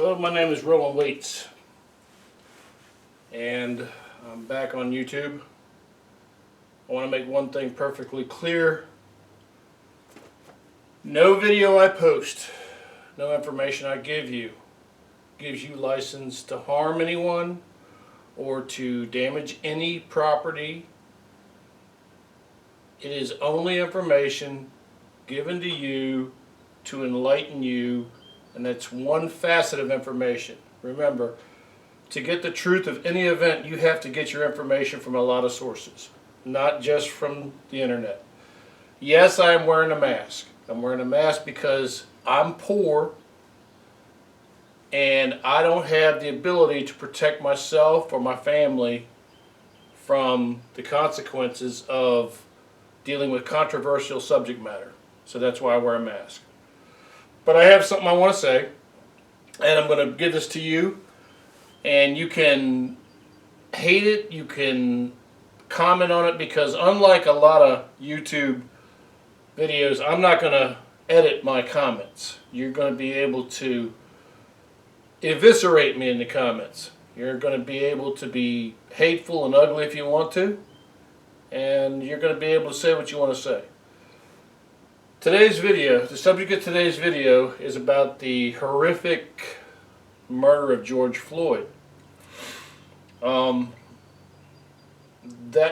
Hello, my name is Roland Waits, and I'm back on YouTube. I want to make one thing perfectly clear. No video I post, no information I give you, gives you license to harm anyone or to damage any property. It is only information given to you to enlighten you, and that's one facet of information. Remember, to get the truth of any event, you have to get your information from a lot of sources, not just from the internet. Yes, I am wearing a mask. I'm wearing a mask because I'm poor and I don't have the ability to protect myself or my family from the consequences of dealing with controversial subject matter. So that's why I wear a mask. But I have something I want to say, and I'm going to give this to you, and you can hate it, you can comment on it, because unlike a lot of YouTube videos, I'm not going to edit my comments. You're going to be able to eviscerate me in the comments. You're going to be able to be hateful and ugly if you want to, and you're going to be able to say what you want to say. Today's video, the subject of today's video is about the horrific murder of George Floyd. That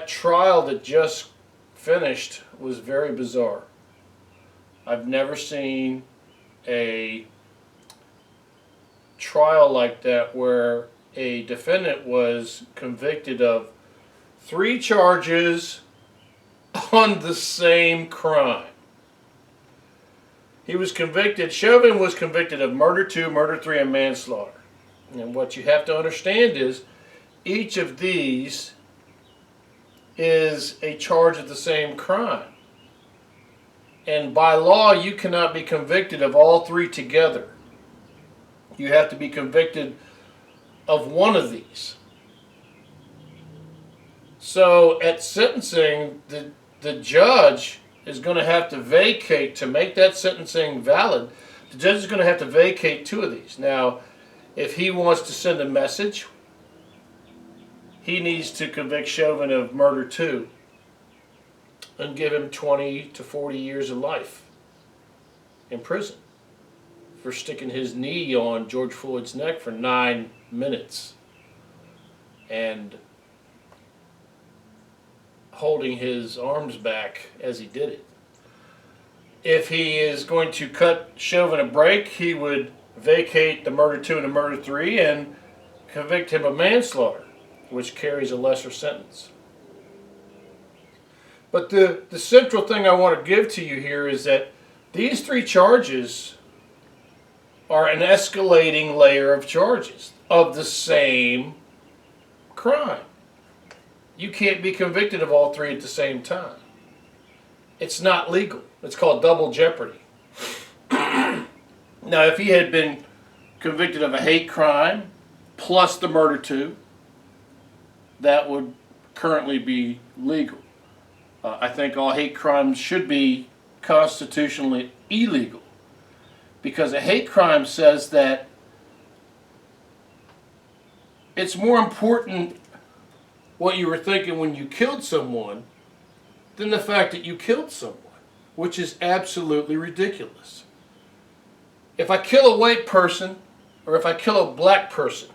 trial that just finished was very bizarre. I've never seen a trial like that where a defendant was convicted of 3 charges on the same crime. He was convicted, Chavin was convicted of murder 2, murder 3, and manslaughter. And what you have to understand is each of these is a charge of the same crime. And by law, you cannot be convicted of all 3 together. You have to be convicted of one of these. So at sentencing, the judge is going to have to vacate, to make that sentencing valid, the judge is going to have to vacate 2 of these. Now, if he wants to send a message, he needs to convict Chavin of murder 2 and give him 20 to 40 years of life in prison for sticking his knee on George Floyd's neck for 9 minutes and holding his arms back as he did it. If he is going to cut Chavin a break, he would vacate the murder 2 and the murder 3 and convict him of manslaughter, which carries a lesser sentence. But the central thing I want to give to you here is that these 3 charges are an escalating layer of charges of the same crime. You can't be convicted of all 3 at the same time. It's not legal. It's called double jeopardy. Now, if he had been convicted of a hate crime plus the murder 2, that would currently be legal. I think all hate crimes should be constitutionally illegal, because a hate crime says that it's more important what you were thinking when you killed someone than the fact that you killed someone, which is absolutely ridiculous. If I kill a white person, or if I kill a black person,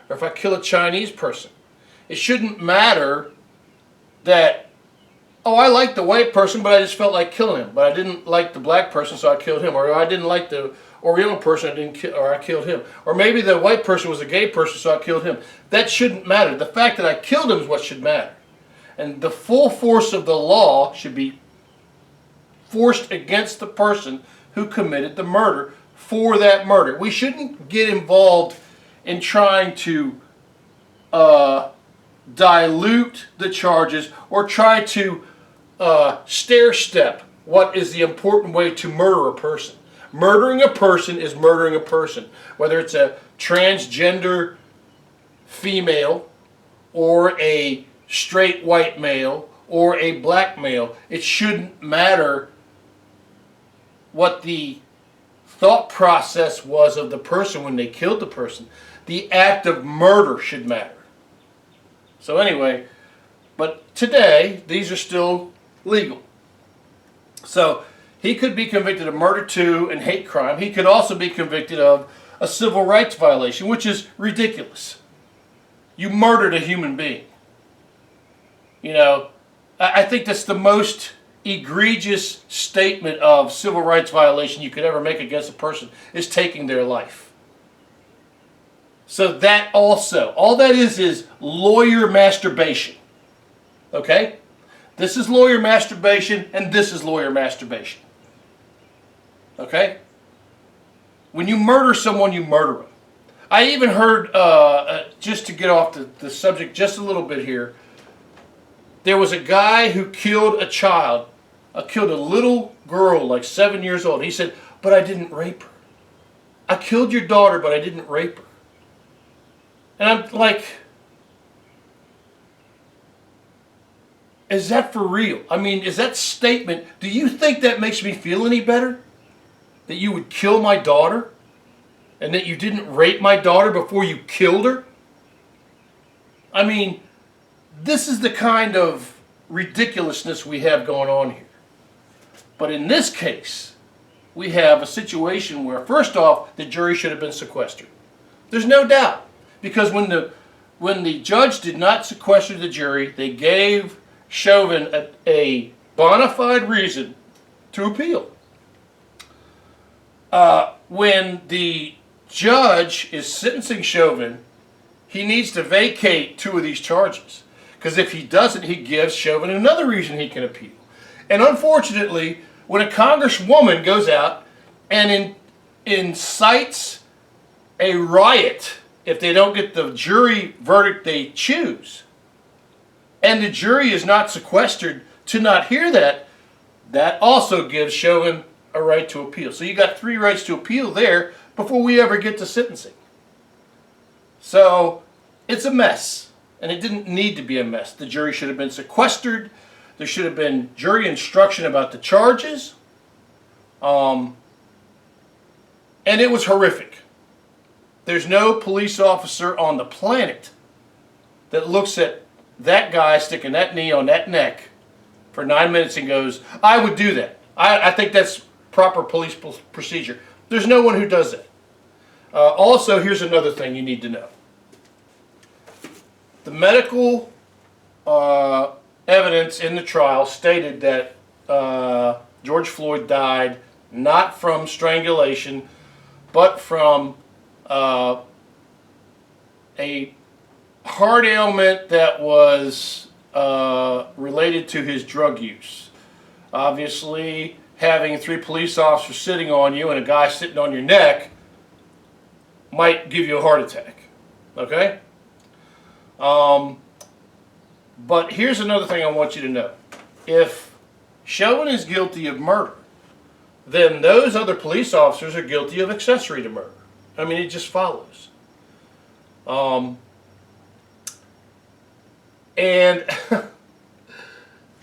or if I kill a Chinese person, it shouldn't matter that, oh, I like the white person, but I just felt like killing him. But I didn't like the black person, so I killed him. Or I didn't like the Oriental person, I killed him. Or maybe the white person was a gay person, so I killed him. That shouldn't matter. The fact that I killed him is what should matter. And the full force of the law should be forced against the person who committed the murder for that murder. We shouldn't get involved in trying to dilute the charges or try to stair-step what is the important way to murder a person. Murdering a person is murdering a person, whether it's a transgender female or a straight white male or a black male. It shouldn't matter what the thought process was of the person when they killed the person. The act of murder should matter. So anyway, but today, these are still legal. So he could be convicted of murder 2 and hate crime. He could also be convicted of a civil rights violation, which is ridiculous. You murdered a human being. You know, I think that's the most egregious statement of civil rights violation you could ever make against a person, is taking their life. So that also, all that is lawyer masturbation. Okay? This is lawyer masturbation, and this is lawyer masturbation. Okay? When you murder someone, you murder them. I even heard, just to get off the subject just a little bit here, there was a guy who killed a child, killed a little girl like 7 years old. He said, but I didn't rape her. I killed your daughter, but I didn't rape her. And I'm like, is that for real? I mean, is that statement, do you think that makes me feel any better? That you would kill my daughter? And that you didn't rape my daughter before you killed her? I mean, this is the kind of ridiculousness we have going on here. But in this case, we have a situation where, first off, the jury should have been sequestered. There's no doubt. Because when the judge did not sequester the jury, they gave Chauvin a bona fide reason to appeal. When the judge is sentencing Chauvin, he needs to vacate 2 of these charges. Because if he doesn't, he gives Chauvin another reason he can appeal. And unfortunately, when a congresswoman goes out and incites a riot if they don't get the jury verdict they choose, and the jury is not sequestered to not hear that, that also gives Chauvin a right to appeal. So you got 3 rights to appeal there before we ever get to sentencing. So it's a mess, and it didn't need to be a mess. The jury should have been sequestered. There should have been jury instruction about the charges. And it was horrific. There's no police officer on the planet that looks at that guy sticking that knee on that neck for 9 minutes and goes, I would do that. I think that's proper police procedure. There's no one who does that. Also, here's another thing you need to know. The medical evidence in the trial stated that George Floyd died not from strangulation, but from a heart ailment that was related to his drug use. Obviously, having 3 police officers sitting on you and a guy sitting on your neck might give you a heart attack. Okay? But here's another thing I want you to know. If Chauvin is guilty of murder, then those other police officers are guilty of accessory to murder. I mean, it just follows. And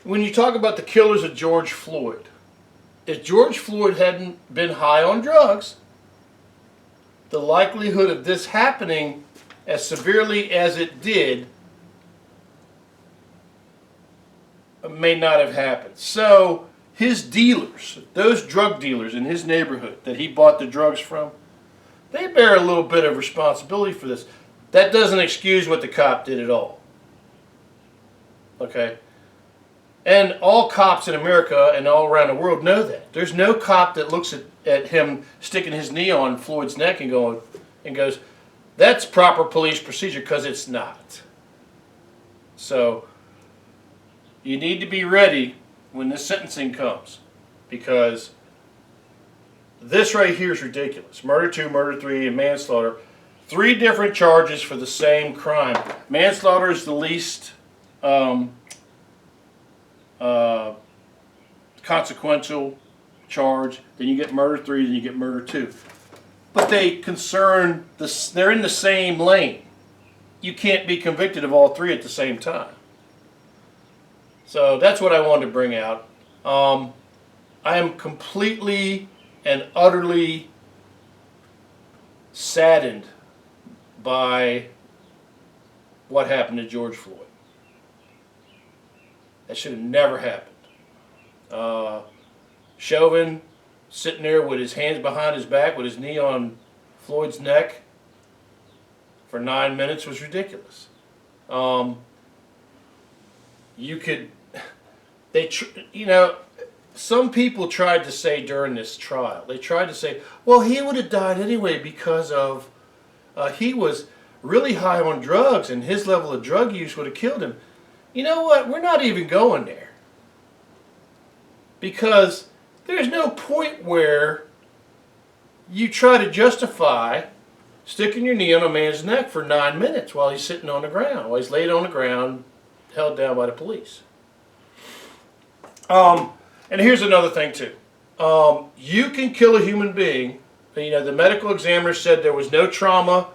when you talk about the killers of George Floyd, if George Floyd hadn't been high on drugs, the likelihood of this happening as severely as it did may not have happened. So his dealers, those drug dealers in his neighborhood that he bought the drugs from, they bear a little bit of responsibility for this. That doesn't excuse what the cop did at all. Okay? And all cops in America and all around the world know that. There's no cop that looks at him sticking his knee on Floyd's neck and goes, that's proper police procedure, because it's not. So you need to be ready when the sentencing comes, because this right here is ridiculous. Murder 2, murder 3, and manslaughter. 3 different charges for the same crime. Manslaughter is the least consequential charge. Then you get murder 3, then you get murder 2. But they concern they're in the same lane. You can't be convicted of all 3 at the same time. So that's what I wanted to bring out. I am completely and utterly saddened by what happened to George Floyd. That should have never happened. Chauvin sitting there with his hands behind his back, with his knee on Floyd's neck for 9 minutes was ridiculous. Some people tried to say during this trial, they tried to say, well, he would have died anyway because of, he was really high on drugs and his level of drug use would have killed him. You know what? We're not even going there. Because there's no point where you try to justify sticking your knee on a man's neck for 9 minutes while he's sitting on the ground, while he's laid on the ground, held down by the police. And here's another thing too. You can kill a human being. The medical examiner said there was no trauma,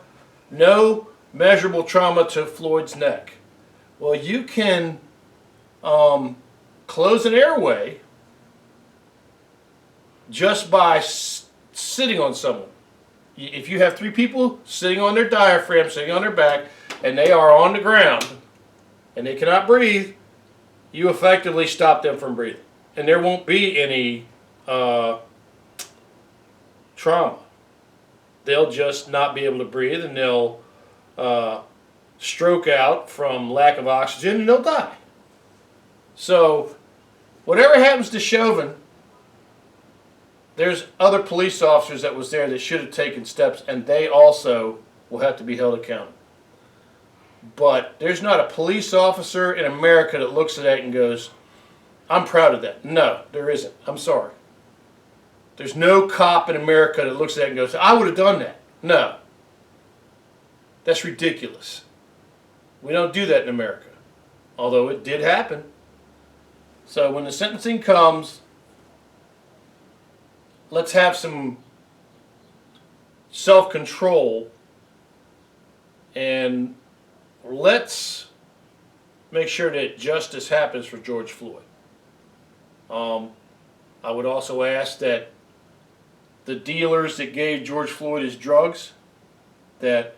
no measurable trauma to Floyd's neck. Well, you can close an airway just by sitting on someone. If you have 3 people sitting on their diaphragm, sitting on their back, and they are on the ground, and they cannot breathe, you effectively stop them from breathing. And there won't be any trauma. They'll just not be able to breathe, and they'll stroke out from lack of oxygen, and they'll die. So, whatever happens to Chauvin, there's other police officers that was there that should have taken steps, and they also will have to be held accountable. But there's not a police officer in America that looks at that and goes, I'm proud of that. No, there isn't. I'm sorry. There's no cop in America that looks at that and goes, I would have done that. No. That's ridiculous. We don't do that in America. Although it did happen. So when the sentencing comes, let's have some self-control and let's make sure that justice happens for George Floyd. I would also ask that the dealers that gave George Floyd his drugs, that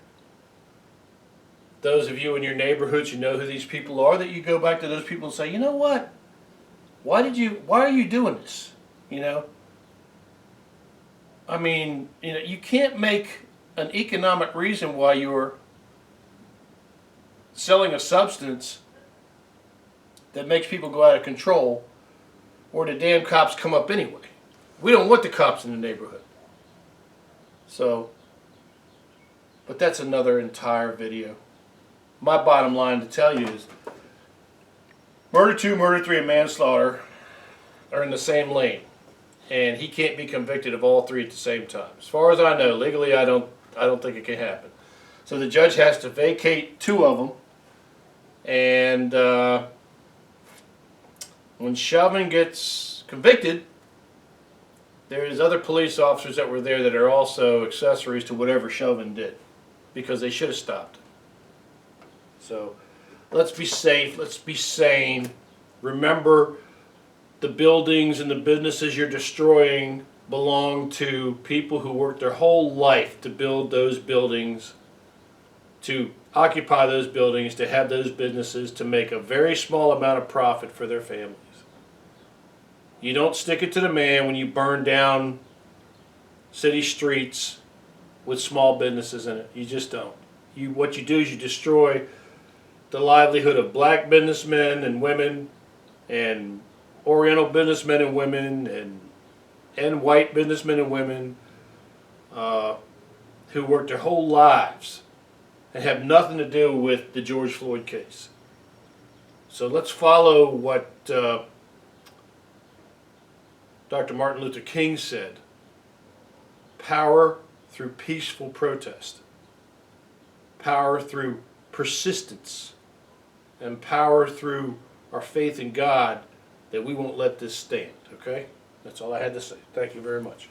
those of you in your neighborhoods, you know who these people are, that you go back to those people and say, you know what? Why are you doing this? I mean, you can't make an economic reason why you're selling a substance that makes people go out of control, or the damn cops come up anyway. We don't want the cops in the neighborhood. So, but that's another entire video. My bottom line to tell you is murder 2, murder 3, and manslaughter are in the same lane. And he can't be convicted of all 3 at the same time. As far as I know, legally I don't think it can happen. So the judge has to vacate 2 of them. And when Chavin gets convicted, there's other police officers that were there that are also accessories to whatever Chavin did, because they should have stopped him. So let's be safe, let's be sane. Remember, the buildings and the businesses you're destroying belong to people who worked their whole life to build those buildings, to occupy those buildings, to have those businesses, to make a very small amount of profit for their families. You don't stick it to the man when you burn down city streets with small businesses in it. You just don't. What you do is you destroy the livelihood of black businessmen and women, and Oriental businessmen and women, and white businessmen and women who worked their whole lives and have nothing to do with the George Floyd case. So let's follow what Dr. Martin Luther King said. Power through peaceful protest. Power through persistence. And power through our faith in God, that we won't let this stand, okay? That's all I had to say. Thank you very much.